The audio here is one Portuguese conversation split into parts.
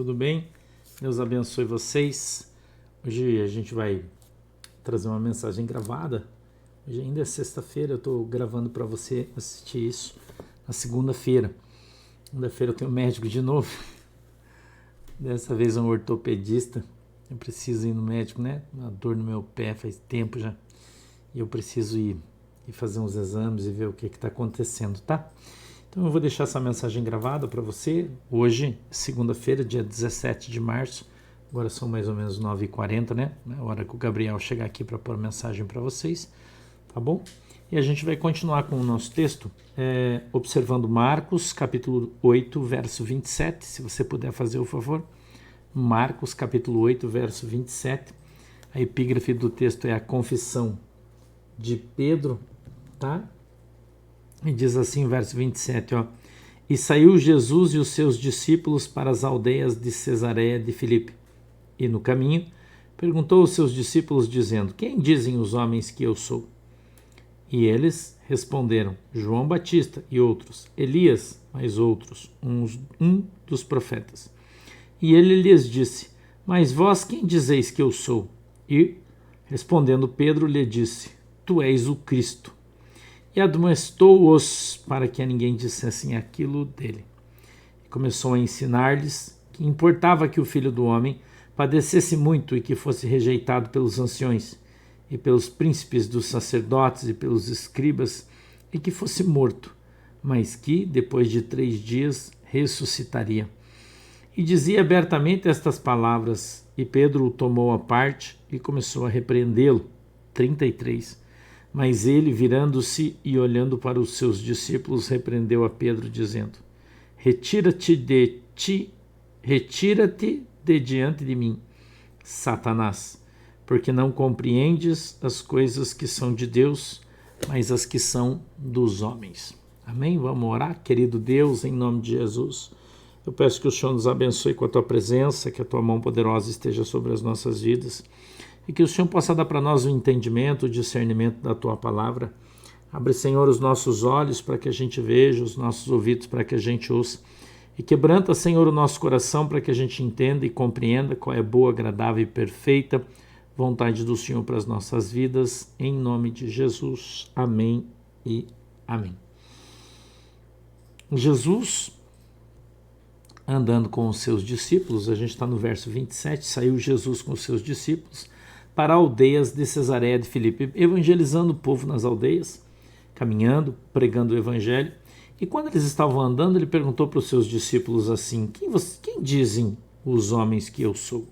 Tudo bem? Deus abençoe vocês. Hoje a gente vai trazer uma mensagem gravada. Hoje ainda é sexta-feira, eu estou gravando para você assistir isso na segunda-feira. Segunda-feira eu tenho médico de novo. Dessa vez um ortopedista. Eu preciso ir no médico, né? Uma dor no meu pé faz tempo já. E eu preciso ir fazer uns exames e ver o que está acontecendo, tá? Então eu vou deixar essa mensagem gravada para você. Hoje, segunda-feira, dia 17 de março. Agora são mais ou menos 9h40, né? A hora que o Gabriel chegar aqui para pôr a mensagem para vocês. Tá bom? E a gente vai continuar com o nosso texto, observando Marcos, capítulo 8, verso 27. Se você puder fazer o favor. Marcos, capítulo 8, verso 27. A epígrafe do texto é a confissão de Pedro, tá? E diz assim, verso 27, ó. E saiu Jesus e os seus discípulos para as aldeias de Cesareia de Filipe. E no caminho, perguntou aos seus discípulos, dizendo, quem dizem os homens que eu sou? E eles responderam, João Batista, e outros, Elias, mas outros, um dos profetas. E ele lhes disse, mas vós quem dizeis que eu sou? E, respondendo Pedro, lhe disse, tu és o Cristo. E admoestou-os para que a ninguém dissessem aquilo dele. E começou a ensinar-lhes que importava que o Filho do Homem padecesse muito e que fosse rejeitado pelos anciões e pelos príncipes dos sacerdotes e pelos escribas e que fosse morto, mas que, depois de 3 dias, ressuscitaria. E dizia abertamente estas palavras, e Pedro o tomou à parte e começou a repreendê-lo. 33. Mas ele, virando-se e olhando para os seus discípulos, repreendeu a Pedro, dizendo, retira-te de diante de mim, Satanás, porque não compreendes as coisas que são de Deus, mas as que são dos homens. Amém? Vamos orar? Querido Deus, em nome de Jesus, eu peço que o Senhor nos abençoe com a Tua presença, que a Tua mão poderosa esteja sobre as nossas vidas, e que o Senhor possa dar para nós o entendimento, o discernimento da Tua palavra. Abre, Senhor, os nossos olhos para que a gente veja, os nossos ouvidos para que a gente ouça. E quebranta, Senhor, o nosso coração para que a gente entenda e compreenda qual é a boa, agradável e perfeita vontade do Senhor para as nossas vidas. Em nome de Jesus. Amém e amém. Jesus, andando com os seus discípulos, a gente está no verso 27, saiu Jesus com os seus discípulos para aldeias de Cesareia de Filipe, evangelizando o povo nas aldeias, caminhando, pregando o evangelho. E quando eles estavam andando, ele perguntou para os seus discípulos assim, quem dizem os homens que eu sou?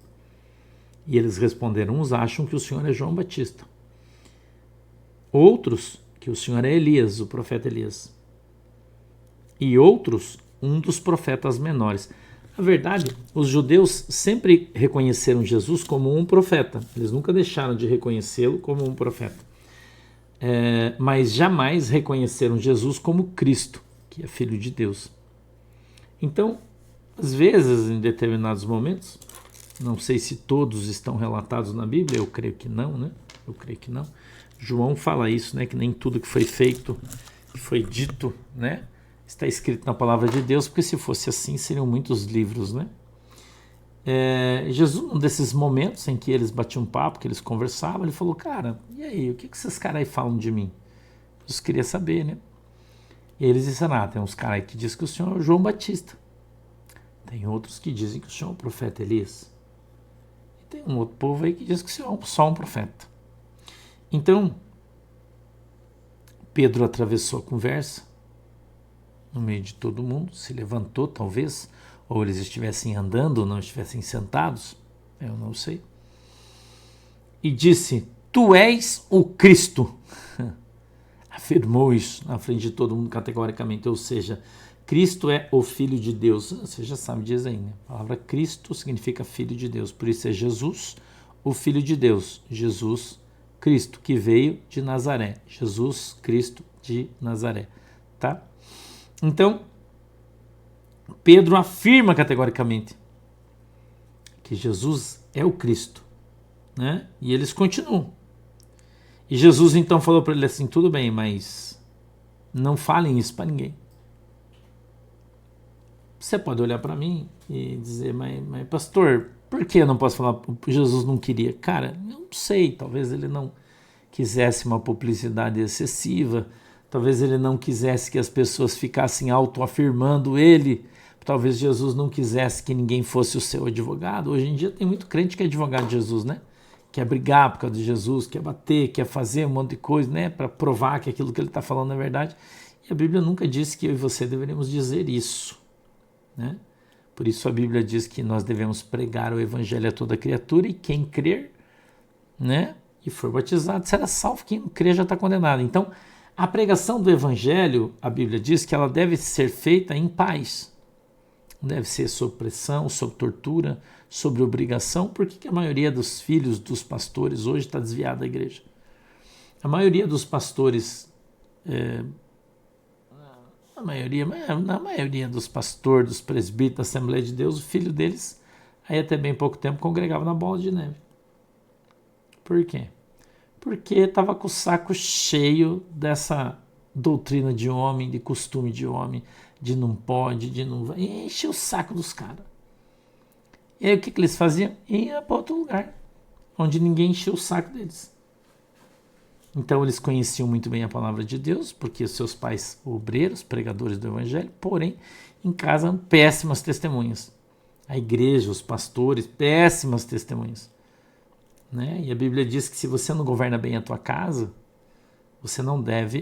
E eles responderam, uns acham que o Senhor é João Batista, outros que o Senhor é Elias, o profeta Elias, e outros, um dos profetas menores. Na verdade, os judeus sempre reconheceram Jesus como um profeta. Eles nunca deixaram de reconhecê-lo como um profeta. Mas jamais reconheceram Jesus como Cristo, que é Filho de Deus. Então, às vezes, em determinados momentos, não sei se todos estão relatados na Bíblia, eu creio que não, né? Eu creio que não. João fala isso, né? Que nem tudo que foi feito, que foi dito, né? Está escrito na palavra de Deus, porque se fosse assim, seriam muitos livros, né? Jesus, num desses momentos em que eles batiam papo, que eles conversavam, ele falou, cara, e aí, o que esses caras aí falam de mim? Jesus queria saber, né? E eles disseram, tem uns caras aí que dizem que o Senhor é o João Batista. Tem outros que dizem que o Senhor é o profeta Elias. E tem um outro povo aí que diz que o Senhor é só um profeta. Então, Pedro atravessou a conversa, no meio de todo mundo, se levantou talvez, ou eles estivessem andando ou não estivessem sentados, eu não sei, e disse, tu és o Cristo. Afirmou isso na frente de todo mundo categoricamente, ou seja, Cristo é o Filho de Deus. Você já sabe, diz aí, né? A palavra Cristo significa Filho de Deus, por isso é Jesus, o Filho de Deus, Jesus Cristo, que veio de Nazaré, Jesus Cristo de Nazaré, tá? Então, Pedro afirma categoricamente que Jesus é o Cristo, né? E eles continuam. E Jesus então falou para ele assim, tudo bem, mas não falem isso para ninguém. você pode olhar para mim e dizer, mas pastor, por que eu não posso falar? Jesus não queria. Cara, eu não sei, talvez ele não quisesse uma publicidade excessiva, talvez ele não quisesse que as pessoas ficassem autoafirmando ele, talvez Jesus não quisesse que ninguém fosse o seu advogado. Hoje em dia tem muito crente que é advogado de Jesus, né? Quer brigar por causa de Jesus, quer bater, quer fazer um monte de coisa, né? Para provar que aquilo que ele está falando é verdade. E a Bíblia nunca disse que eu e você deveríamos dizer isso, né? Por isso a Bíblia diz que nós devemos pregar o evangelho a toda criatura e quem crer, né, e for batizado será salvo, quem não crer já está condenado. Então, a pregação do evangelho, a Bíblia diz que ela deve ser feita em paz. Não deve ser sob pressão, sob tortura, sob obrigação. Por que a maioria dos filhos dos pastores hoje está desviada da igreja? A maioria dos pastores... na maioria dos pastores, dos presbíteros da Assembleia de Deus, o filho deles, aí até bem pouco tempo, congregava na Bola de Neve. Por quê? Porque estava com o saco cheio dessa doutrina de homem, de costume de homem, de não pode, de não vai. Enche o saco dos caras. E aí o que eles faziam? Ia para outro lugar, onde ninguém enchia o saco deles. Então eles conheciam muito bem a palavra de Deus, porque seus pais obreiros, pregadores do evangelho, porém em casa eram péssimas testemunhas. A igreja, os pastores, péssimas testemunhas, né? E a Bíblia diz que se você não governa bem a tua casa, você não deve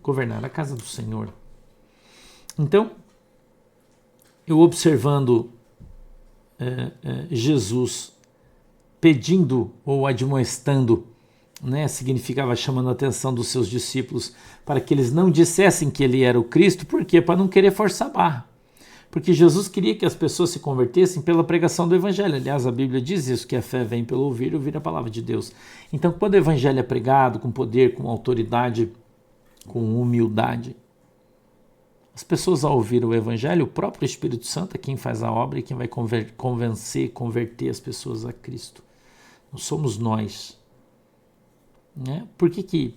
governar a casa do Senhor. Então, eu observando Jesus pedindo ou admoestando, né, significava chamando a atenção dos seus discípulos para que eles não dissessem que ele era o Cristo. Por quê? Para não querer forçar a barra. Porque Jesus queria que as pessoas se convertessem pela pregação do evangelho. Aliás, a Bíblia diz isso, que a fé vem pelo ouvir a palavra de Deus. Então, quando o evangelho é pregado com poder, com autoridade, com humildade, as pessoas ao ouvir o evangelho, o próprio Espírito Santo é quem faz a obra e quem vai converter as pessoas a Cristo. Não somos nós. Né? Por que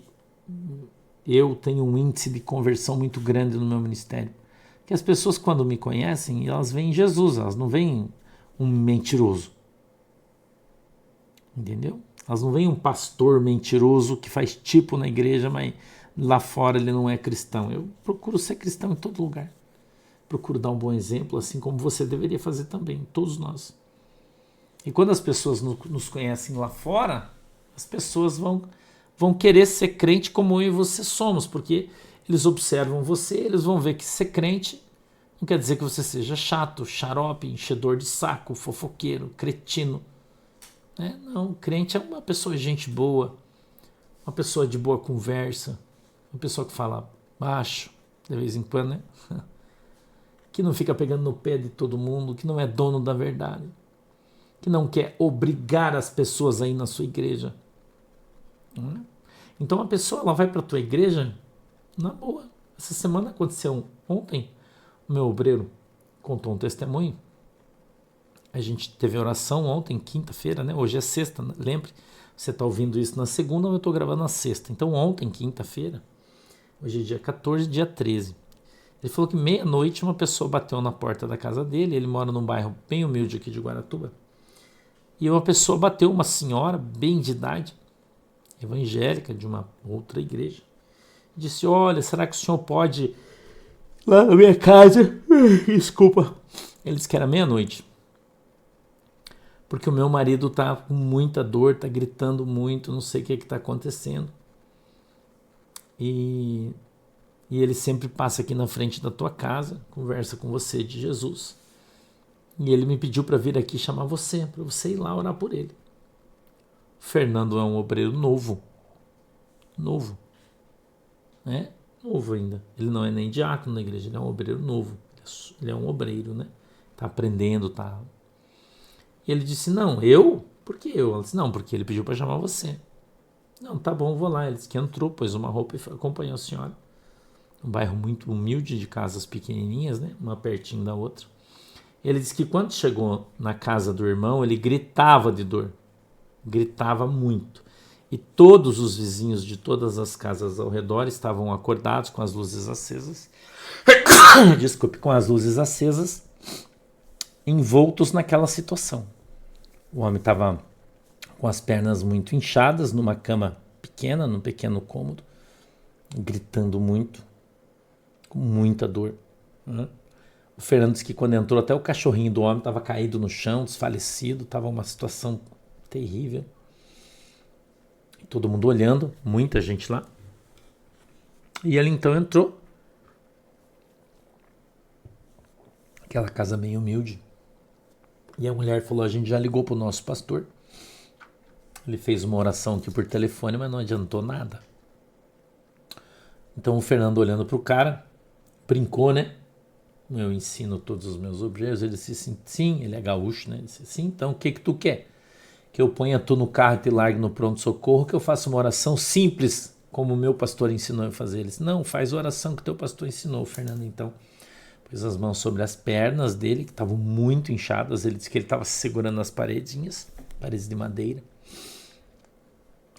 eu tenho um índice de conversão muito grande no meu ministério? Porque as pessoas, quando me conhecem, elas veem Jesus, elas não veem um mentiroso. Entendeu? Elas não veem um pastor mentiroso que faz tipo na igreja, mas lá fora ele não é cristão. Eu procuro ser cristão em todo lugar. Procuro dar um bom exemplo, assim como você deveria fazer também, todos nós. E quando as pessoas nos conhecem lá fora, as pessoas vão querer ser crente como eu e você somos, porque eles observam você, eles vão ver que ser crente não quer dizer que você seja chato, xarope, enchedor de saco, fofoqueiro, cretino. Né? Não, crente é uma pessoa gente boa, uma pessoa de boa conversa, uma pessoa que fala baixo, de vez em quando, né? Que não fica pegando no pé de todo mundo, que não é dono da verdade, que não quer obrigar as pessoas a ir na sua igreja. Então a pessoa ela vai para a tua igreja na boa. Essa semana aconteceu ontem, o meu obreiro contou um testemunho. A gente teve oração ontem, quinta-feira, né? Hoje é sexta, né? Lembre, você está ouvindo isso na segunda, eu estou gravando na sexta. Então ontem, quinta-feira, hoje é dia 14, dia 13. Ele falou que meia-noite uma pessoa bateu na porta da casa dele, ele mora num bairro bem humilde aqui de Guaratuba, e uma pessoa bateu, uma senhora bem de idade, evangélica de uma outra igreja, disse: olha, será que o senhor pode ir lá na minha casa? Desculpa. Ele disse que era meia-noite, porque o meu marido tá com muita dor, tá gritando muito, não sei o que está acontecendo, e ele sempre passa aqui na frente da tua casa, conversa com você de Jesus, e ele me pediu para vir aqui chamar você, para você ir lá orar por ele. Fernando é um obreiro novo, né? Novo ainda. Ele não é nem diácono na igreja, ele é um obreiro novo. Ele é um obreiro, né? Tá aprendendo, tá? E ele disse: não, eu? Por que eu? Ela disse: não, porque ele pediu para chamar você. Não, tá bom, vou lá. Ele disse que entrou, pôs uma roupa e acompanhou a senhora. Um bairro muito humilde, de casas pequenininhas, né? Uma pertinho da outra. Ele disse que quando chegou na casa do irmão, ele gritava de dor. Gritava muito. E todos os vizinhos de todas as casas ao redor estavam acordados com as luzes acesas. Desculpe, com as luzes acesas, envoltos naquela situação. O homem estava com as pernas muito inchadas, numa cama pequena, num pequeno cômodo, gritando muito, com muita dor. O Fernando disse que quando entrou, até o cachorrinho do homem estava caído no chão, desfalecido, estava uma situação terrível. Todo mundo olhando, muita gente lá. E ele então entrou. Aquela casa meio humilde. E a mulher falou, a gente já ligou para o nosso pastor. Ele fez uma oração aqui por telefone, mas não adiantou nada. Então o Fernando olhando para o cara, brincou, né? Eu ensino todos os meus obreiros. Ele disse sim, ele é gaúcho, né? Ele disse sim, então o que tu quer? Que eu ponha tu no carro e te largue no pronto-socorro, que eu faça uma oração simples, como o meu pastor ensinou a fazer. Ele disse, não, faz a oração que teu pastor ensinou, Fernando, então. Pôs as mãos sobre as pernas dele, que estavam muito inchadas. Ele disse que ele estava segurando as paredes de madeira.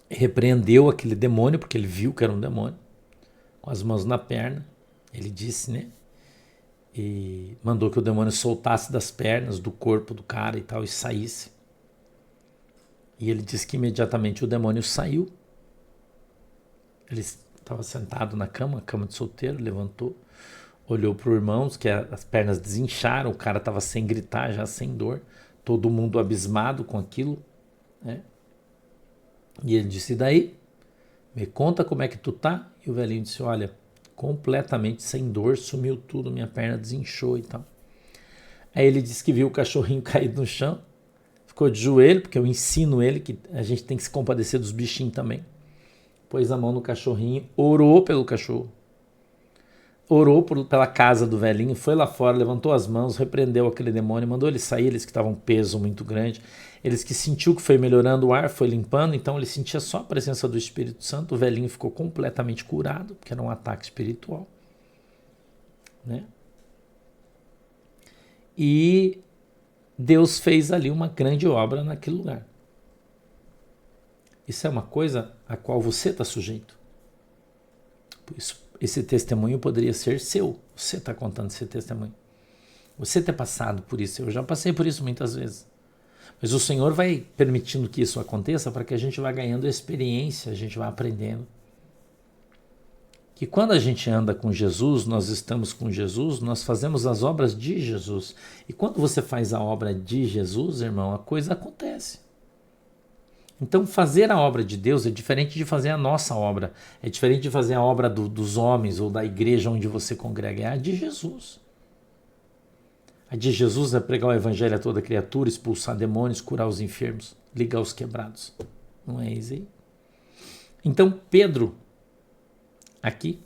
Repreendeu aquele demônio, porque ele viu que era um demônio, com as mãos na perna. Ele disse, né? E mandou que o demônio soltasse das pernas, do corpo do cara e tal, e saísse. E ele disse que imediatamente o demônio saiu. Ele estava sentado na cama de solteiro, levantou, olhou para o irmão, que as pernas desincharam, o cara estava sem gritar, já sem dor, todo mundo abismado com aquilo, né? E ele disse, e daí? Me conta como é que tu tá? E o velhinho disse, olha, completamente sem dor, sumiu tudo, minha perna desinchou e tal. Aí ele disse que viu o cachorrinho caído no chão, ficou de joelho, porque eu ensino ele que a gente tem que se compadecer dos bichinhos também. Pôs a mão no cachorrinho, orou pelo cachorro, orou pela casa do velhinho, foi lá fora, levantou as mãos, repreendeu aquele demônio, mandou ele sair, eles que estavam um peso muito grande, eles que sentiu que foi melhorando o ar, foi limpando, então ele sentia só a presença do Espírito Santo, o velhinho ficou completamente curado, porque era um ataque espiritual, né? E Deus fez ali uma grande obra naquele lugar. Isso é uma coisa a qual você está sujeito. Por isso, esse testemunho poderia ser seu. Você está contando esse testemunho. Você ter passado por isso. Eu já passei por isso muitas vezes. Mas o Senhor vai permitindo que isso aconteça para que a gente vá ganhando experiência, a gente vá aprendendo. Que quando a gente anda com Jesus, nós estamos com Jesus, nós fazemos as obras de Jesus. E quando você faz a obra de Jesus, irmão, a coisa acontece. Então fazer a obra de Deus é diferente de fazer a nossa obra. É diferente de fazer a obra dos homens ou da igreja onde você congrega. É a de Jesus. A de Jesus é pregar o evangelho a toda criatura, expulsar demônios, curar os enfermos, ligar os quebrados. Não é isso aí? Então Pedro, aqui,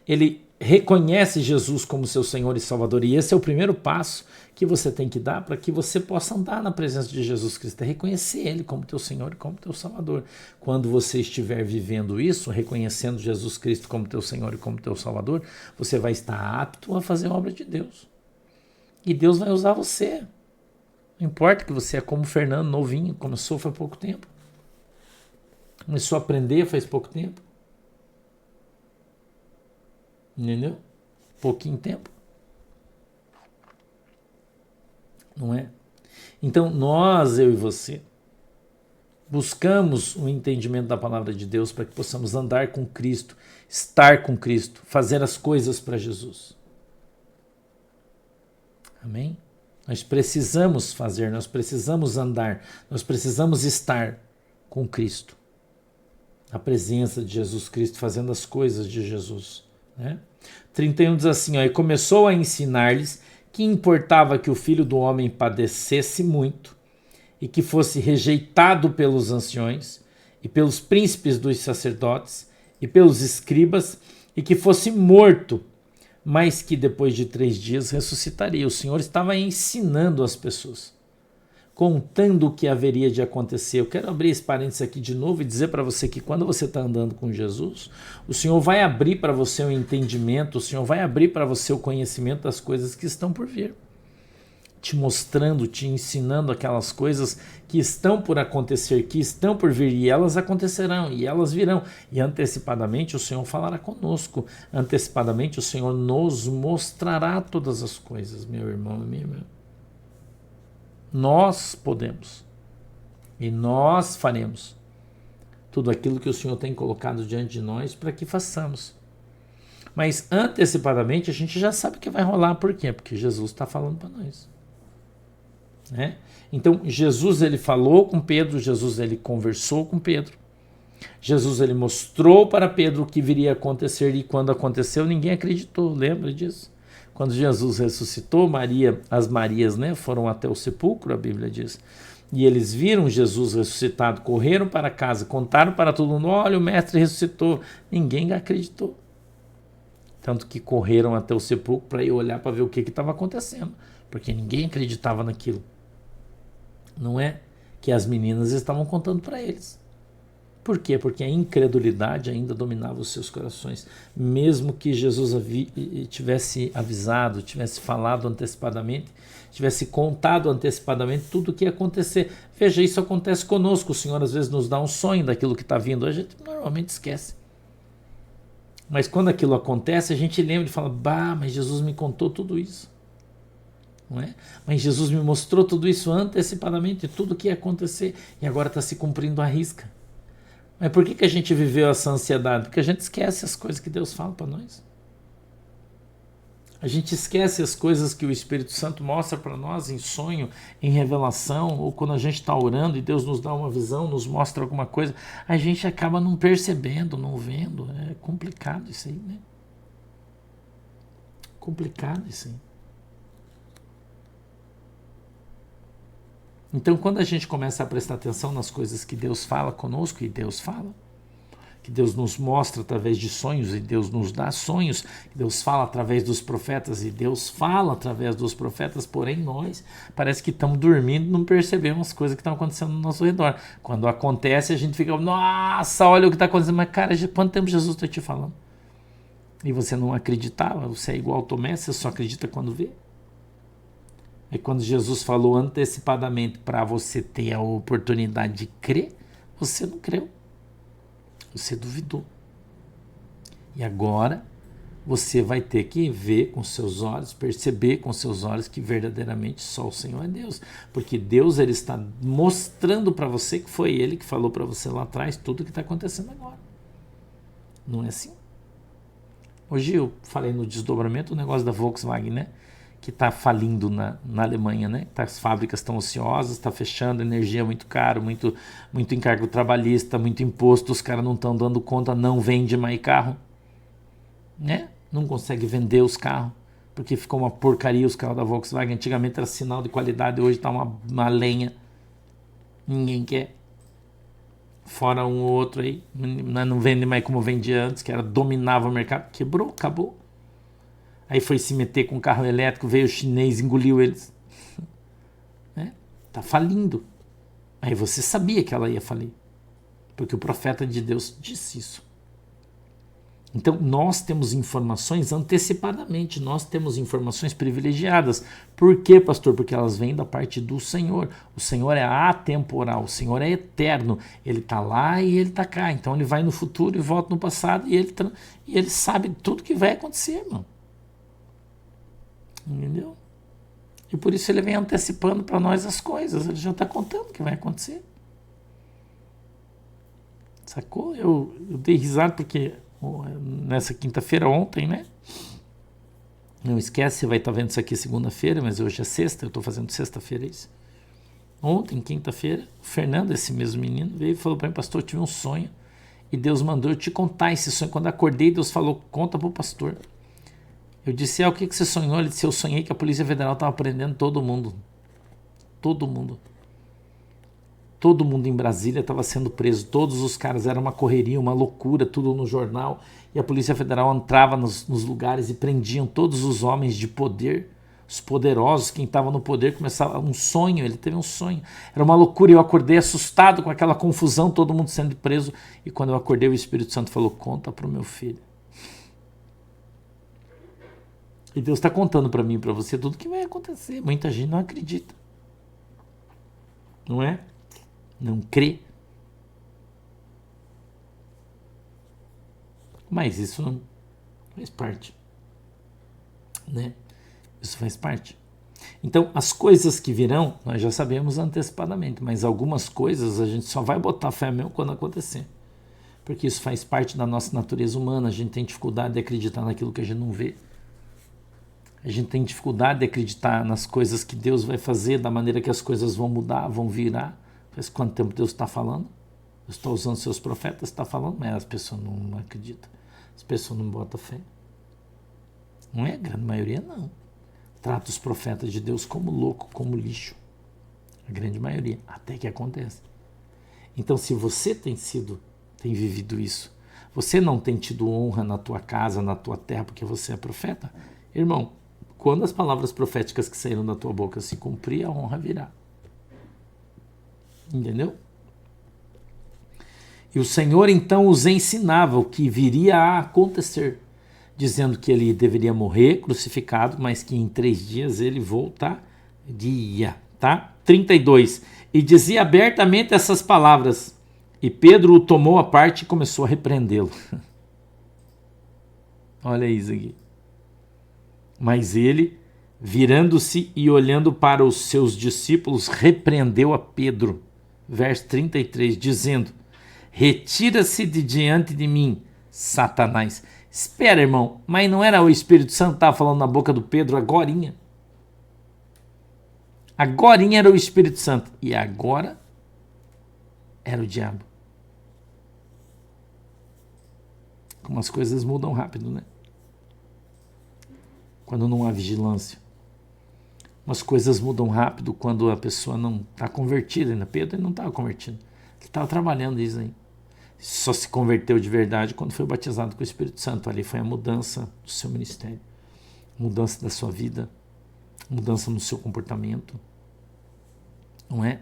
ele reconhece Jesus como seu Senhor e Salvador. E esse é o primeiro passo que você tem que dar para que você possa andar na presença de Jesus Cristo. É reconhecer Ele como teu Senhor e como teu Salvador. Quando você estiver vivendo isso, reconhecendo Jesus Cristo como teu Senhor e como teu Salvador, você vai estar apto a fazer a obra de Deus. E Deus vai usar você. Não importa que você é como o Fernando, novinho, começou faz pouco tempo. Começou a aprender faz pouco tempo. Entendeu? Pouquinho tempo. Não é? Então nós, eu e você, buscamos o entendimento da palavra de Deus para que possamos andar com Cristo, estar com Cristo, fazer as coisas para Jesus. Amém? Nós precisamos fazer, nós precisamos andar, nós precisamos estar com Cristo. A presença de Jesus Cristo, fazendo as coisas de Jesus. Né? 31 diz assim, ó, e começou a ensinar-lhes que importava que o Filho do Homem padecesse muito e que fosse rejeitado pelos anciões e pelos príncipes dos sacerdotes e pelos escribas e que fosse morto, mas que depois de 3 dias ressuscitaria. O Senhor estava ensinando as pessoas, contando o que haveria de acontecer. Eu quero abrir esse parênteses aqui de novo e dizer para você que quando você está andando com Jesus, o Senhor vai abrir para você o entendimento, o Senhor vai abrir para você o conhecimento das coisas que estão por vir. te mostrando, te ensinando aquelas coisas que estão por acontecer, que estão por vir, e elas acontecerão, e elas virão. E antecipadamente o Senhor falará conosco, antecipadamente o Senhor nos mostrará todas as coisas, meu irmão e minha irmã. Nós podemos, e nós faremos tudo aquilo que o Senhor tem colocado diante de nós para que façamos. Mas antecipadamente a gente já sabe o que vai rolar. Por quê? Porque Jesus está falando para nós. Né? Então Jesus ele falou com Pedro, Jesus ele conversou com Pedro, Jesus ele mostrou para Pedro o que viria a acontecer, e quando aconteceu ninguém acreditou, lembra disso? Quando Jesus ressuscitou, as Marias, né, foram até o sepulcro, a Bíblia diz, e eles viram Jesus ressuscitado, correram para casa, contaram para todo mundo, olha, o mestre ressuscitou, ninguém acreditou, tanto que correram até o sepulcro para ir olhar para ver o que estava acontecendo, porque ninguém acreditava naquilo. Não é que as meninas estavam contando para eles. Por quê? Porque a incredulidade ainda dominava os seus corações. Mesmo que Jesus tivesse avisado, tivesse falado antecipadamente, tivesse contado antecipadamente tudo o que ia acontecer. Veja, isso acontece conosco. O Senhor às vezes nos dá um sonho daquilo que está vindo. A gente normalmente esquece. Mas quando aquilo acontece, a gente lembra e fala, bah, mas Jesus me contou tudo isso. Não é? Mas Jesus me mostrou tudo isso antecipadamente, tudo o que ia acontecer, e agora está se cumprindo à risca. Mas por que a gente viveu essa ansiedade? Porque a gente esquece as coisas que Deus fala para nós. A gente esquece as coisas que o Espírito Santo mostra para nós em sonho, em revelação, ou quando a gente está orando e Deus nos dá uma visão, nos mostra alguma coisa, a gente acaba não percebendo, não vendo. É complicado isso aí, né? Complicado isso aí. Então, quando a gente começa a prestar atenção nas coisas que Deus fala conosco, e Deus fala, que Deus nos mostra através de sonhos, e Deus nos dá sonhos, que Deus fala através dos profetas, e Deus fala através dos profetas, porém nós parece que estamos dormindo e não percebemos as coisas que estão acontecendo no nosso redor. Quando acontece, a gente fica, nossa, olha o que está acontecendo, mas cara, quanto tempo Jesus está te falando? E você não acreditava, você é igual Tomé, você só acredita quando vê. É quando Jesus falou antecipadamente para você ter a oportunidade de crer, você não creu. Você duvidou. E agora você vai ter que ver com seus olhos, perceber com seus olhos que verdadeiramente só o Senhor é Deus. Porque Deus ele está mostrando para você que foi Ele que falou para você lá atrás tudo o que está acontecendo agora. Não é assim? Hoje eu falei no desdobramento o negócio da Volkswagen, né? Que está falindo na Alemanha, né? As fábricas estão ociosas, está fechando, energia muito caro, muito encargo trabalhista, muito imposto, os caras não estão dando conta, não vende mais carro, né? Não consegue vender os carros, porque ficou uma porcaria os carros da Volkswagen. Antigamente era sinal de qualidade, hoje está uma lenha, ninguém quer. Fora um ou outro aí, não vende mais como vendia antes, que era dominava o mercado, quebrou, acabou. Aí foi se meter com carro elétrico, veio o chinês, engoliu eles. Né? Tá falindo. Aí você sabia que ela ia falir. Porque o profeta de Deus disse isso. Então nós temos informações antecipadamente, nós temos informações privilegiadas. Por quê, pastor? Porque elas vêm da parte do Senhor. O Senhor é atemporal, o Senhor é eterno. Ele está lá e ele está cá. Então ele vai no futuro e volta no passado e ele sabe tudo que vai acontecer, irmão. Entendeu? E por isso ele vem antecipando para nós as coisas. Ele já está contando o que vai acontecer. Sacou? Eu dei risada porque nessa quinta-feira, ontem, né? Não esquece, você vai estar vendo isso aqui segunda-feira, mas hoje é sexta, eu estou fazendo sexta-feira isso. Ontem, quinta-feira, o Fernando, esse mesmo menino, veio e falou para mim, pastor, eu tive um sonho e Deus mandou eu te contar esse sonho. Quando eu acordei, Deus falou, conta para o pastor. Eu disse, o que você sonhou? Ele disse, eu sonhei que a Polícia Federal estava prendendo todo mundo. Todo mundo. Todo mundo em Brasília estava sendo preso. Todos os caras, era uma correria, uma loucura, tudo no jornal. E a Polícia Federal entrava nos lugares e prendiam todos os homens de poder, os poderosos, quem estava no poder. Começava um sonho, ele teve um sonho. Era uma loucura, eu acordei assustado com aquela confusão, todo mundo sendo preso. E quando eu acordei, o Espírito Santo falou, conta para o meu filho. E Deus está contando para mim e para você tudo que vai acontecer. Muita gente não acredita. Não é? Não crê. Mas isso não faz parte. Né? Isso faz parte. Então, as coisas que virão, nós já sabemos antecipadamente, mas algumas coisas a gente só vai botar fé mesmo quando acontecer. Porque isso faz parte da nossa natureza humana, a gente tem dificuldade de acreditar naquilo que a gente não vê. A gente tem dificuldade de acreditar nas coisas que Deus vai fazer, da maneira que as coisas vão mudar, vão virar. Faz quanto tempo Deus está falando? Deus está usando seus profetas, está falando, mas as pessoas não acreditam. As pessoas não botam fé. Não é a grande maioria, não. Trata os profetas de Deus como louco, como lixo. A grande maioria, até que acontece. Então, se você tem vivido isso, você não tem tido honra na tua casa, na tua terra, porque você é profeta, irmão, quando as palavras proféticas que saíram da tua boca se cumprir, a honra virá. Entendeu? E o Senhor então os ensinava o que viria a acontecer, dizendo que ele deveria morrer crucificado, mas que em 3 dias ele voltaria. Tá? 32. E dizia abertamente essas palavras. E Pedro o tomou à parte e começou a repreendê-lo. Olha isso aqui. Mas ele, virando-se e olhando para os seus discípulos, repreendeu a Pedro. Verso 33, dizendo: retira-se de diante de mim, Satanás. Espera, irmão, mas não era o Espírito Santo que estava falando na boca do Pedro agorinha? Agorinha era o Espírito Santo. E agora era o diabo. Como as coisas mudam rápido, né? Quando não há vigilância. Umas coisas mudam rápido quando a pessoa não está convertida ainda. Pedro não estava convertido. Ele estava trabalhando isso aí. Só se converteu de verdade quando foi batizado com o Espírito Santo. Ali foi a mudança do seu ministério. Mudança da sua vida. Mudança no seu comportamento. Não é?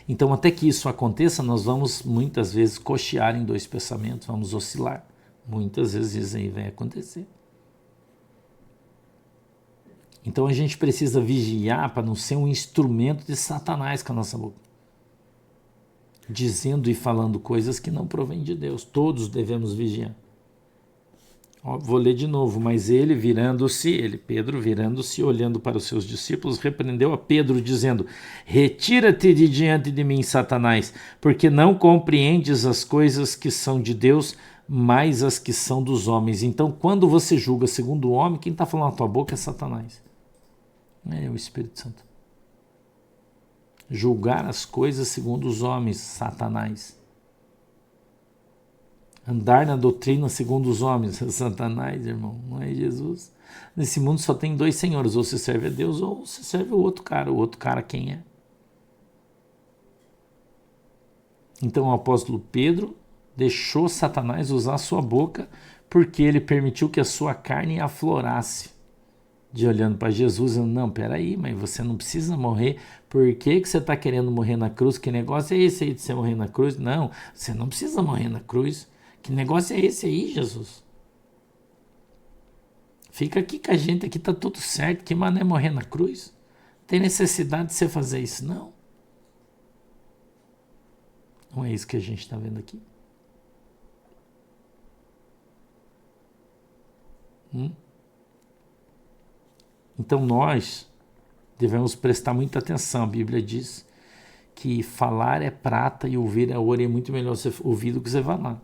Então, até que isso aconteça, nós vamos muitas vezes cochear em 2 pensamentos, vamos oscilar. Muitas vezes isso aí vai acontecer. Então a gente precisa vigiar para não ser um instrumento de Satanás com a nossa boca. Dizendo e falando coisas que não provêm de Deus. Todos devemos vigiar. Ó, vou ler de novo. Mas ele Pedro virando-se, olhando para os seus discípulos, repreendeu a Pedro, dizendo: retira-te de diante de mim, Satanás, porque não compreendes as coisas que são de Deus, mas as que são dos homens. Então, quando você julga segundo o homem, quem está falando na tua boca é Satanás. É o Espírito Santo. Julgar as coisas segundo os homens, Satanás. Andar na doutrina segundo os homens, Satanás, irmão, não é Jesus. Nesse mundo só tem 2 senhores, ou se serve a Deus ou se serve o outro cara. O outro cara quem é? Então o apóstolo Pedro deixou Satanás usar a sua boca porque ele permitiu que a sua carne aflorasse. De olhando para Jesus, eu, não, peraí, mas você não precisa morrer. Por que você está querendo morrer na cruz? Que negócio é esse aí de você morrer na cruz? Não, você não precisa morrer na cruz. Que negócio é esse aí, Jesus? Fica aqui com a gente, aqui está tudo certo. Que mané morrer na cruz? Tem necessidade de você fazer isso? Não. Não é isso que a gente está vendo aqui. Então nós devemos prestar muita atenção. A Bíblia diz que falar é prata e ouvir é ouro, e é muito melhor você ouvir do que você falar.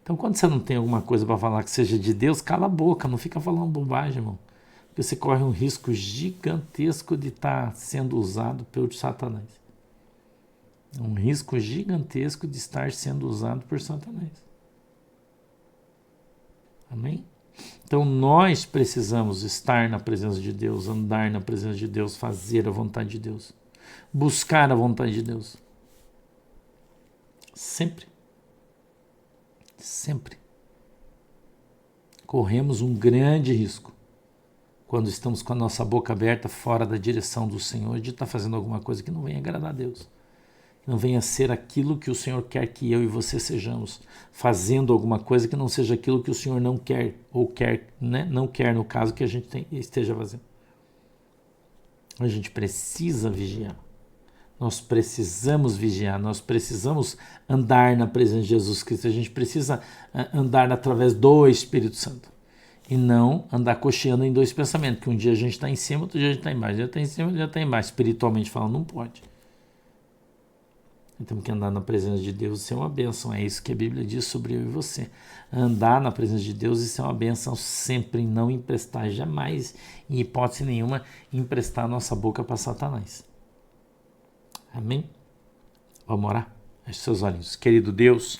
Então quando você não tem alguma coisa para falar que seja de Deus, cala a boca, não fica falando bobagem, irmão. Porque você corre um risco gigantesco de estar sendo usado pelo Satanás. Um risco gigantesco de estar sendo usado por Satanás. Amém? Então nós precisamos estar na presença de Deus, andar na presença de Deus, fazer a vontade de Deus, buscar a vontade de Deus. Sempre. Sempre. Corremos um grande risco quando estamos com a nossa boca aberta fora da direção do Senhor de estar fazendo alguma coisa que não venha agradar a Deus, que não venha ser aquilo que o Senhor quer que eu e você sejamos, fazendo alguma coisa que não seja aquilo que o Senhor não quer, ou quer, né? Não quer no caso que a gente esteja fazendo. A gente precisa vigiar. Nós precisamos vigiar, nós precisamos andar na presença de Jesus Cristo, a gente precisa andar através do Espírito Santo e não andar cocheando em dois pensamentos, que um dia a gente está em cima, outro dia a gente está embaixo, um dia está em cima, outro dia está embaixo, espiritualmente falando, não pode. Temos que andar na presença de Deus e ser uma bênção, é isso que a Bíblia diz sobre eu e você. Andar na presença de Deus e ser uma bênção sempre, não emprestar jamais, em hipótese nenhuma, emprestar a nossa boca para Satanás. Amém? Vamos orar? Feche seus olhos. Querido Deus,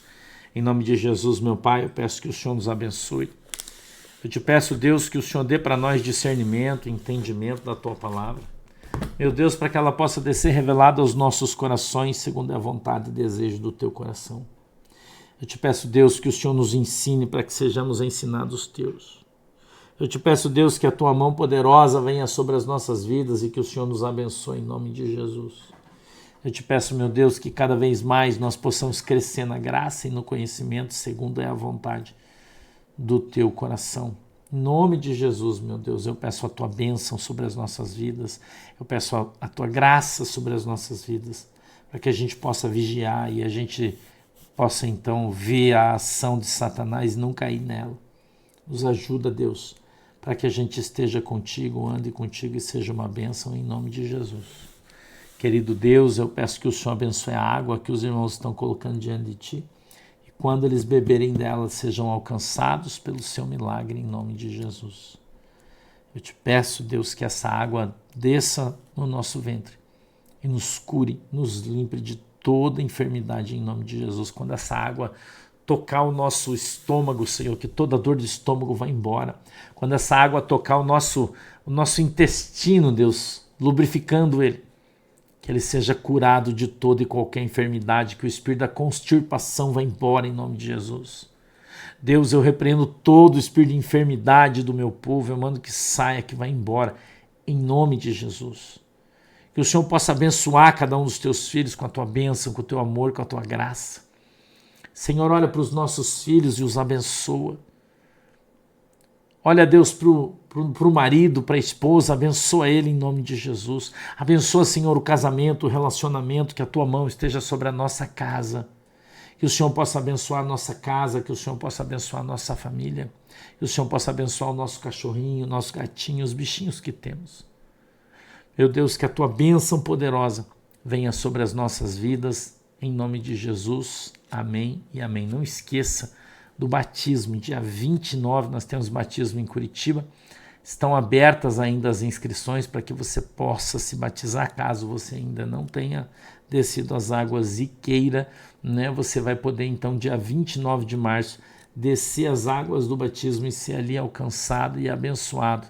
em nome de Jesus, meu Pai, eu peço que o Senhor nos abençoe. Eu te peço, Deus, que o Senhor dê para nós discernimento, entendimento da Tua palavra. Meu Deus, para que ela possa descer revelada aos nossos corações, segundo a vontade e desejo do Teu coração. Eu te peço, Deus, que o Senhor nos ensine para que sejamos ensinados Teus. Eu te peço, Deus, que a Tua mão poderosa venha sobre as nossas vidas e que o Senhor nos abençoe em nome de Jesus. Eu te peço, meu Deus, que cada vez mais nós possamos crescer na graça e no conhecimento, segundo é a vontade do Teu coração. Em nome de Jesus, meu Deus, eu peço a Tua bênção sobre as nossas vidas, eu peço a Tua graça sobre as nossas vidas, para que a gente possa vigiar e a gente possa então ver a ação de Satanás e não cair nela. Nos ajuda, Deus, para que a gente esteja contigo, ande contigo e seja uma bênção em nome de Jesus. Querido Deus, eu peço que o Senhor abençoe a água que os irmãos estão colocando diante de Ti. E quando eles beberem dela, sejam alcançados pelo Seu milagre, em nome de Jesus. Eu te peço, Deus, que essa água desça no nosso ventre e nos cure, nos limpe de toda enfermidade, em nome de Jesus. Quando essa água tocar o nosso estômago, Senhor, que toda dor de estômago vá embora. Quando essa água tocar o nosso intestino, Deus, lubrificando ele, que ele seja curado de toda e qualquer enfermidade, que o espírito da constipação vá embora em nome de Jesus. Deus, eu repreendo todo o espírito de enfermidade do meu povo, eu mando que saia, que vá embora, em nome de Jesus. Que o Senhor possa abençoar cada um dos teus filhos com a tua bênção, com o teu amor, com a tua graça. Senhor, olha para os nossos filhos e os abençoa. Olha, Deus, para o marido, para a esposa, abençoa ele em nome de Jesus. Abençoa, Senhor, o casamento, o relacionamento, que a Tua mão esteja sobre a nossa casa. Que o Senhor possa abençoar a nossa casa, que o Senhor possa abençoar a nossa família, que o Senhor possa abençoar o nosso cachorrinho, o nosso gatinho, os bichinhos que temos. Meu Deus, que a Tua bênção poderosa venha sobre as nossas vidas, em nome de Jesus. Amém e amém. Não esqueça do batismo, dia 29 nós temos batismo em Curitiba, estão abertas ainda as inscrições para que você possa se batizar, caso você ainda não tenha descido as águas e queira, né? Você vai poder então dia 29 de março descer as águas do batismo e ser ali alcançado e abençoado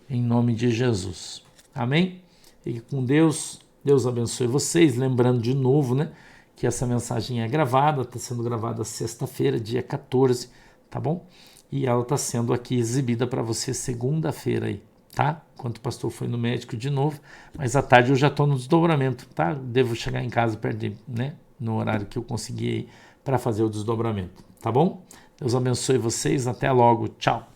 em nome de Jesus. Amém? Fique com Deus, Deus abençoe vocês, lembrando de novo, né, que essa mensagem é gravada, está sendo gravada sexta-feira, dia 14, tá bom? E ela está sendo aqui exibida para você segunda-feira aí, tá? Enquanto o pastor foi no médico de novo, mas à tarde eu já estou no desdobramento, tá? Devo chegar em casa perto, né, no horário que eu consegui para fazer o desdobramento, tá bom? Deus abençoe vocês, até logo, tchau!